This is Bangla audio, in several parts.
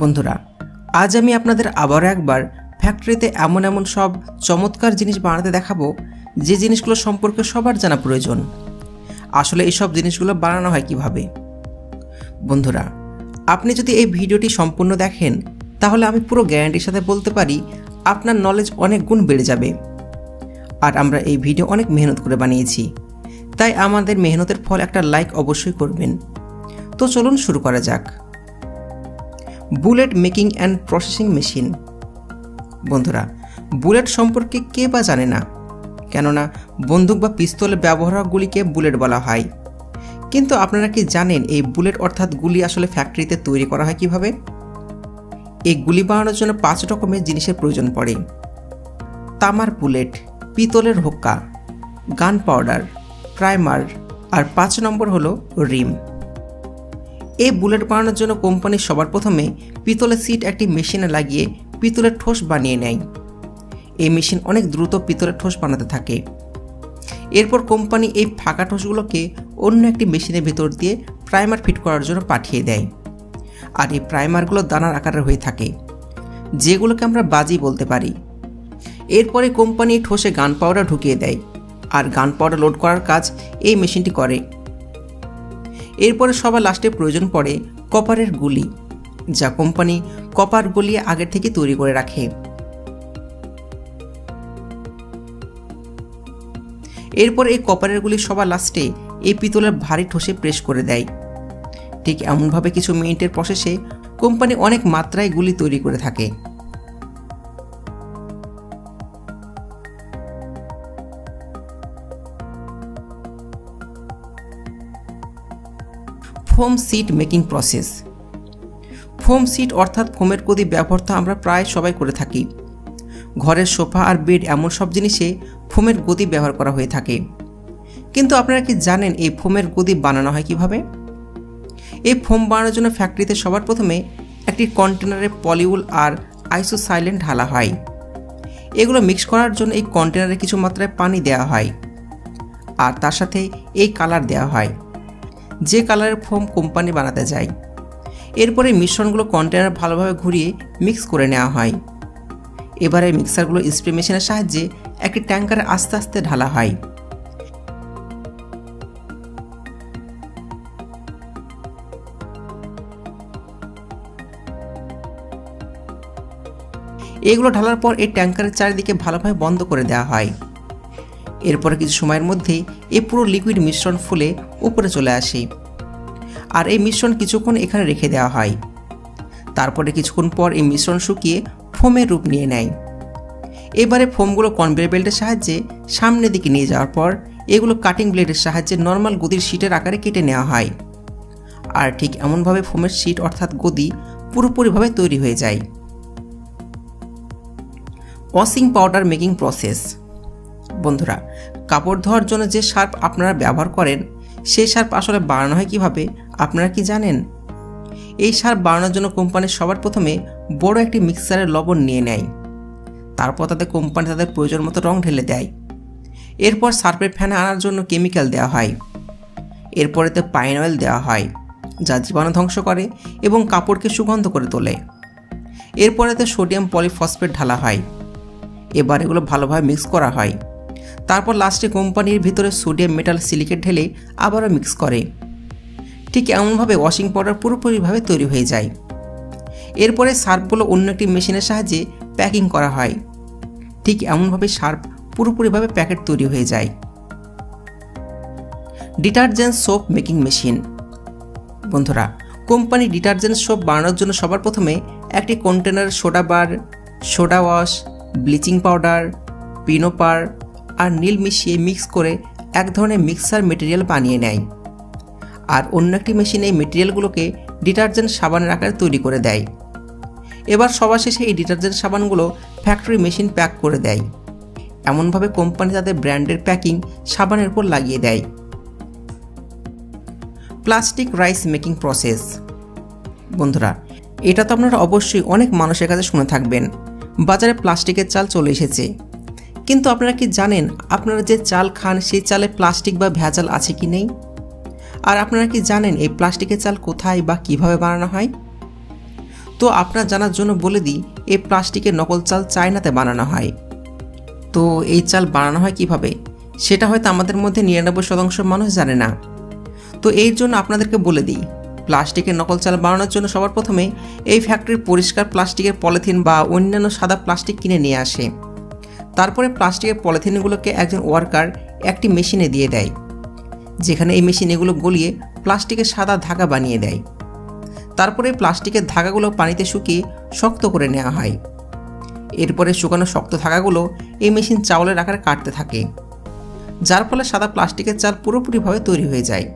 বন্ধুরা, আজ আমি আপনাদের আবারও একবার ফ্যাক্টরিতে এমন সব চমৎকার জিনিস বানাতে দেখাবো যে জিনিসগুলো সম্পর্কে সবার জানা প্রয়োজন। আসলে এইসব জিনিসগুলো বানানো হয় কিভাবে। বন্ধুরা, আপনি যদি এই ভিডিওটি সম্পূর্ণ দেখেন তাহলে আমি পুরো গ্যারান্টির সাথে বলতে পারি আপনার নলেজ অনেক গুণ বেড়ে যাবে। আর আমরা এই ভিডিও অনেক মেহনত করে বানিয়েছি, তাই আমাদের মেহনতের ফল একটা লাইক অবশ্যই করবেন। তো চলুন শুরু করা যাক। Bullet making and processing machine. বন্ধুরা, বুলেট সম্পর্কে কে বা জানে না, কেননা বন্দুক বা পিস্তলে ব্যবহার হওয়া গুলিকে বুলেট বলা হয়। কিন্তু আপনারা কি জানেন এই বুলেট অর্থাৎ গুলি আসলে ফ্যাক্টরিতে তৈরি করা হয় কিভাবে? এই গুলি বানানোর জন্য 5 রকমের জিনিসের প্রয়োজন পড়ে: তামার বুলেট, পিতলের হোক্কা, গান পাউডার, প্রাইমার আর 5 নম্বর হলো রিম। এই বুলেট বানানোর জন্য কোম্পানি সবার প্রথমে পিতলের সিট একটি মেশিনে লাগিয়ে পিতলের ঠোস বানিয়ে নেয়। এই মেশিন অনেক দ্রুত পিতলের ঠোস বানাতে থাকে। এরপর কোম্পানি এই ফাঁকা ঠোসগুলোকে অন্য একটি মেশিনের ভেতর দিয়ে প্রাইমার ফিট করার জন্য পাঠিয়ে দেয়। আর এই প্রাইমারগুলো দানার আকারের হয়ে থাকে, যেগুলোকে আমরা বাজি বলতে পারি। এরপরে কোম্পানি ঠোসে গান পাউডার ঢুকিয়ে দেয়, আর গান পাউডার লোড করার কাজ এই মেশিনটি করে। এরপরে সবার লাস্টে প্রয়োজন পড়ে কপারের গুলি, যা কোম্পানি কপার গলিয়ে আগের থেকে তৈরি করে রাখে। এরপর এই কপারের গুলি সবার লাস্টে এই পিতলের ভারী ঠোসে প্রেস করে দেয়। ঠিক এমনভাবে কিছু মিনিটের প্রসেসে কোম্পানি অনেক মাত্রায় গুলি তৈরি করে থাকে। Foam seat making process. Foam seat অর্থাৎ ফোমের গদি ব্যবহার তো আমরা প্রায় সবাই করে থাকি। ঘরের সোফা আর বেড এমন সব জিনিসে ফোমের গদি ব্যবহার করা হয়ে থাকে। কিন্তু আপনারা কি জানেন এই ফোমের গদি বানানো হয় কিভাবে? এই ফোম বানানোর জন্য ফ্যাক্টরিতে সবার প্রথমে একটি কন্টেনারে পলিউল আর আইসোসাইলেন্ট ঢালা হয়। এগুলো মিক্স করার জন্য এই কন্টেনারে কিছু মাত্রায় পানি দেওয়া হয়, আর তার সাথে এই কালার দেওয়া হয়, যে কালারের ফোম কোম্পানি বানাতে যায়। এরপরে মিশ্রণগুলো কন্টেনার ভালোভাবে ঘুরিয়ে মিক্স করে নেওয়া হয়। এবারে মিক্সারগুলো স্প্রে মেশিনের সাহায্যে একটি ট্যাঙ্কারে আস্তে আস্তে ঢালা হয়। এগুলো ঢালার পর এই ট্যাঙ্কারের চারিদিকে ভালোভাবে বন্ধ করে দেওয়া হয়। এরপরে কিছু সময়ের মধ্যে এই পুরো লিকুইড মিশ্রণ ফুলে উপরে চলে আসে, আর এই মিশ্রণ কিছুক্ষণ এখানে রেখে দেওয়া হয়। তারপরে কিছুক্ষণ পর এই মিশ্রণ শুকিয়ে ফোমের রূপ নিয়ে নেয়। এবারে ফোমগুলো কনভেয়ার বেল্টের সাহায্যে সামনের দিকে নিয়ে যাওয়ার পর এগুলো কাটিং ব্লেডের সাহায্যে নর্মাল গদির শিটের আকারে কেটে নেওয়া হয়। আর ঠিক এমনভাবে ফোমের শিট অর্থাৎ গদি পুরোপুরিভাবে তৈরি হয়ে যায়। Washing powder making process. বন্ধুরা, কাপড় ধোয়ার জন্য যে সার্ফ আপনারা ব্যবহার করেন সেই সার্ফ আসলে বানানো হয় কিভাবে আপনারা কি জানেন? এই সার্ফ বানানোর জন্য কোম্পানি সবার প্রথমে বড় একটি মিক্সারে লবণ নিয়ে নেয়। তারপর তাতে কোম্পানি তাদের প্রয়োজন মতো রং ঢেলে দেয়। এরপর সার্ফের ফেনা আনার জন্য কেমিক্যাল দেওয়া হয়। এরপর এতে পাইন অয়েল দেওয়া হয়, যা জীবাণু ধ্বংস করে এবং কাপড়কে সুগন্ধ করে তোলে। এরপর এতে সোডিয়াম পলিফসফেট ঢালা হয়। এবার এগুলো ভালোভাবে মিক্স করা হয়। তারপর লাস্টে কোম্পানির ভিতরে সোডিয়াম মেটাল সিলিকেট ঢেলে আবারও মিক্স করে। ঠিক এমনভাবে ওয়াশিং পাউডার পুরোপুরিভাবে তৈরি হয়ে যায়। এরপরে সার্ফগুলো অন্য একটি মেশিনের সাহায্যে প্যাকিং করা হয়। ঠিক এমনভাবে সার্ফ পুরোপুরিভাবে প্যাকেট তৈরি হয়ে যায়। Detergent soap making machine. বন্ধুরা, কোম্পানি ডিটারজেন্ট সোপ বানানোর জন্য সবার প্রথমে একটি কন্টেনার সোডা বার, সোডা ওয়াশ, ব্লিচিং পাউডার, পিনোপার আর নীল মিশিয়ে মিক্স করে এক ধরনের মিক্সার মেটেরিয়াল বানিয়ে নেয়। আর অন্য একটি মেশিনে এই মেটেরিয়ালগুলোকে ডিটারজেন্ট সাবানের আকারে তৈরি করে দেয়। এবার সবার শেষে এই ডিটারজেন্ট সাবানগুলো ফ্যাক্টরি মেশিন প্যাক করে দেয়। এমনভাবে কোম্পানি তাদের ব্র্যান্ডের প্যাকিং সাবানের উপর লাগিয়ে দেয়। Plastic rice making process. বন্ধুরা, এটা তো আপনারা অবশ্যই অনেক মানুষের কাছে শুনে থাকবেন, বাজারে প্লাস্টিকের চাল চলে এসেছে। কিন্তু আপনারা কি জানেন আপনারা যে চাল খান সেই চালে প্লাস্টিক বা ভেজাল আছে কি নেই? আর আপনারা কি জানেন এই প্লাস্টিকের চাল কোথায় বা কিভাবে বানানো হয়? তো আপনার জানার জন্য বলে দিই, এই প্লাস্টিকের নকল চাল চায়নাতে বানানো হয়। তো এই চাল বানানো হয় কিভাবে সেটা হয়তো আমাদের মধ্যে 99% মানুষ জানে না। তো এর জন্য আপনাদেরকে বলে দিই, প্লাস্টিকের নকল চাল বানানোর জন্য সবার প্রথমে এই ফ্যাক্টরির পরিষ্কার প্লাস্টিকের পলিথিন বা অন্যান্য সাদা প্লাস্টিক কিনে নিয়ে আসে। তারপরে প্লাস্টিকের পলিথিনগুলোকে একজন ওয়ার্কার একটি মেশিনে দিয়ে দেয়, যেখানে এই মেশিন এগুলো গলিয়ে প্লাস্টিকের সাদা ধাগা বানিয়ে দেয়। তারপরে প্লাস্টিকের ধাগাগুলো পানিতে শুকিয়ে শক্ত করে নেওয়া হয়। এরপরে শুকানো শক্ত ধাগাগুলো এই মেশিন চাউলের আকারে কাটতে থাকে, যার ফলে সাদা প্লাস্টিকের চাল পুরোপুরিভাবে তৈরি হয়ে যায়।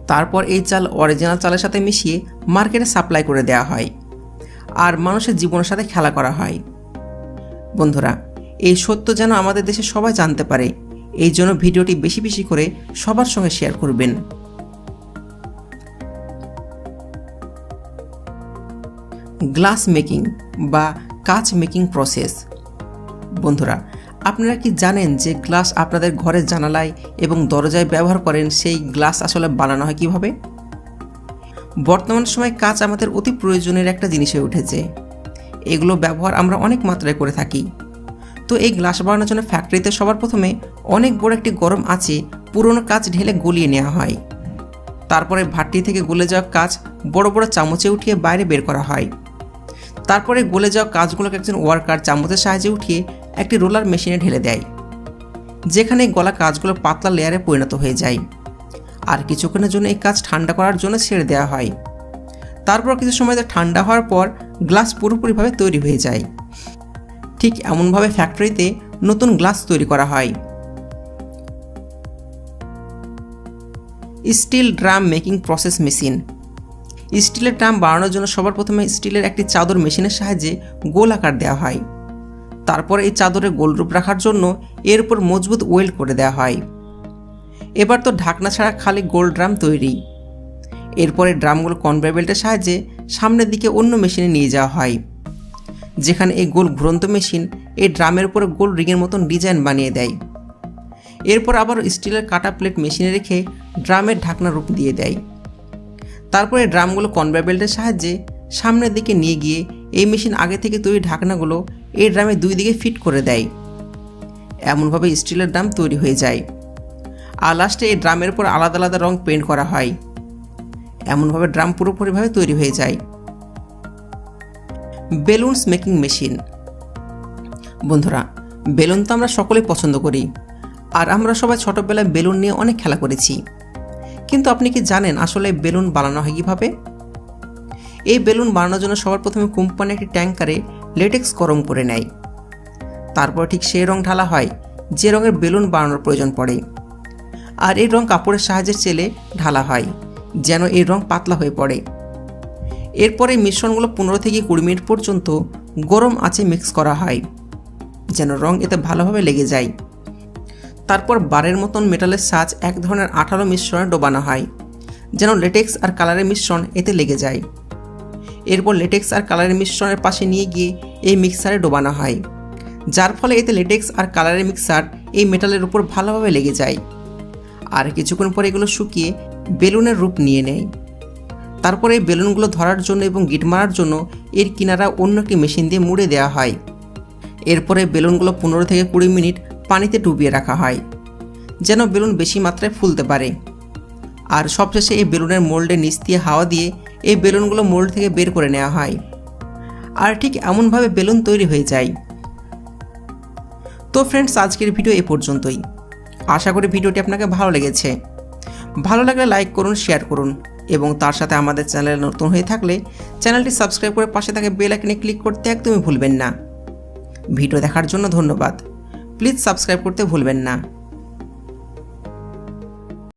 তারপর এই চাল অরিজিনাল চালের সাথে মিশিয়ে মার্কেটে সাপ্লাই করে দেওয়া হয় আর মানুষের জীবনের সাথে খেলা করা হয়। বন্ধুরা, এই সত্য যেন আমাদের দেশে সবাই জানতে পারে, এই জন্য ভিডিওটি বেশি বেশি করে সবার সঙ্গে শেয়ার করবেন। গ্লাস মেকিং বা কাঁচ মেকিং প্রসেস। বন্ধুরা, আপনারা কি জানেন যে গ্লাস আপনাদের ঘরের জানালায় এবং দরজায় ব্যবহার করেন, সেই গ্লাস আসলে বানানো হয় কীভাবে? বর্তমান সময়ে কাঁচ আমাদের অতি প্রয়োজনের একটা জিনিস হয়ে উঠেছে। এগুলো ব্যবহার আমরা অনেক মাত্রায় করে থাকি। তো এই গ্লাস বানানোর জন্য ফ্যাক্টরিতে সবার প্রথমে অনেক বড় একটি গরম আঁচে পুরনো কাঁচ ঢেলে গলিয়ে নেওয়া হয়। তারপরে ভাট্টি থেকে গলে যাওয়া কাঁচ বড় বড় চামচে উঠিয়ে বাইরে বের করা হয়। তারপরে গলে যাওয়া কাঁচগুলোকে একজন ওয়ার্কার চামচের সাহায্যে উঠিয়ে একটি রোলার মেশিনে ঢেলে দেয়, যেখানে গলা কাঁচগুলো পাতলা লেয়ারে পরিণত হয়ে যায়। আর কিছুক্ষণের জন্য এই কাঁচ ঠান্ডা করার জন্য ছেড়ে দেওয়া হয়। তারপর কিছু সময় ঠান্ডা হওয়ার পর গ্লাস পুরোপুরিভাবে তৈরি হয়ে যায়। ঠিক এমনভাবে ফ্যাক্টরিতে নতুন গ্লাস তৈরি করা হয়। Steel drum making process machine. স্টিলের ড্রাম বানানোর জন্য সবার প্রথমে স্টিলের একটি চাদর মেশিনের সাহায্যে গোল আকার দেওয়া হয়। তারপর এই চাদরে গোল রূপ রাখার জন্য এর উপর মজবুত ওয়েল্ড করে দেওয়া হয়। এবার তো ঢাকনা ছাড়া খালি গোল ড্রাম তৈরি। এরপরে ড্রামগুলো কনভেয়ার বেল্টের সাহায্যে সামনের দিকে অন্য মেশিনে নিয়ে যাওয়া হয়, যেখানে এই গোল ঘুরন্ত মেশিন এই ড্রামের উপরে গোল রিংয়ের মতন ডিজাইন বানিয়ে দেয়। এরপর আবার স্টিলের কাটা প্লেট মেশিনে রেখে ড্রামের ঢাকনা রূপ দিয়ে দেয়। তারপরে ড্রামগুলো কনভেয়ার বেল্টের সাহায্যে সামনের দিকে নিয়ে গিয়ে এই মেশিন আগে থেকে তৈরি ঢাকনাগুলো এই ড্রামে দুই দিকে ফিট করে দেয়। এমনভাবে স্টিলের ড্রাম তৈরি হয়ে যায়। আর লাস্টে এই ড্রামের উপর আলাদা আলাদা রং পেন্ট করা হয়। এমনভাবে ড্রাম পুরোপুরিভাবে তৈরি হয়ে যায়। Balloons making machine. বন্ধুরা, বেলুন তো আমরা সকলেই পছন্দ করি, আর আমরা সবাই ছোটোবেলায় বেলুন নিয়ে অনেক খেলা করেছি। কিন্তু আপনি কি জানেন আসলে বেলুন বানানো হয় কীভাবে? এই বেলুন বানানোর জন্য সবার প্রথমে কোম্পানি একটি ট্যাঙ্কারে লেটেক্স গরম করে নেয়। তারপর ঠিক সেই রং ঢালা হয় যে রঙের বেলুন বানানোর প্রয়োজন পড়ে। আর এই রং কাপড়ের সাহায্যে চেলে ঢালা হয় যেন এই রং পাতলা হয়ে পড়ে। এরপরে মিশ্রণগুলো 15 থেকে 20 মিনিট পর্যন্ত গরম আঁচে মিক্স করা হয় যেন রং এতে ভালোভাবে লেগে যায়। তারপর বারের মতন মেটালের সাজ এক ধরনের আঠালো মিশ্রণে ডোবানো হয় যেন লেটেক্স আর কালারের মিশ্রণ এতে লেগে যায়। এরপর লেটেক্স আর কালারের মিশ্রণের পাশে নিয়ে গিয়ে এই মিক্সারে ডোবানো হয়, যার ফলে এতে লেটেক্স আর কালারের মিক্সার এই মেটালের উপর ভালোভাবে লেগে যায়। আর কিছুক্ষণ পরে এগুলো শুকিয়ে বেলুনের রূপ নিয়ে নেয়। তারপরে এই বেলুনগুলো ধরার জন্য এবং গিট মারার জন্য এর কিনারা অন্য একটি মেশিন দিয়ে মুড়ে দেওয়া হয়। এরপরে বেলুনগুলো 15 থেকে 20 মিনিট পানিতে ডুবিয়ে রাখা হয় যেন বেলুন বেশি মাত্রায় ফুলতে পারে। আর সবশেষে এই বেলুনের মোল্ডের নিচ দিয়ে হাওয়া দিয়ে এই বেলুনগুলো মোল্ড থেকে বের করে নেওয়া হয়। আর ঠিক এমনভাবে বেলুন তৈরি হয়ে যায়। তো ফ্রেন্ডস, আজকের ভিডিও এ পর্যন্তই। আশা করি ভিডিওটি আপনাকে ভালো লেগেছে। ভালো লাগলে লাইক করুন, শেয়ার করুন এবং তার সাথে আমাদের চ্যানেলে নতুন হয়ে থাকলে চ্যানেলটি সাবস্ক্রাইব করে পাশে থাকা বেল আইকনে ক্লিক করতে একদমই ভুলবেন না। ভিডিও দেখার জন্য ধন্যবাদ। প্লিজ সাবস্ক্রাইব করতে ভুলবেন না।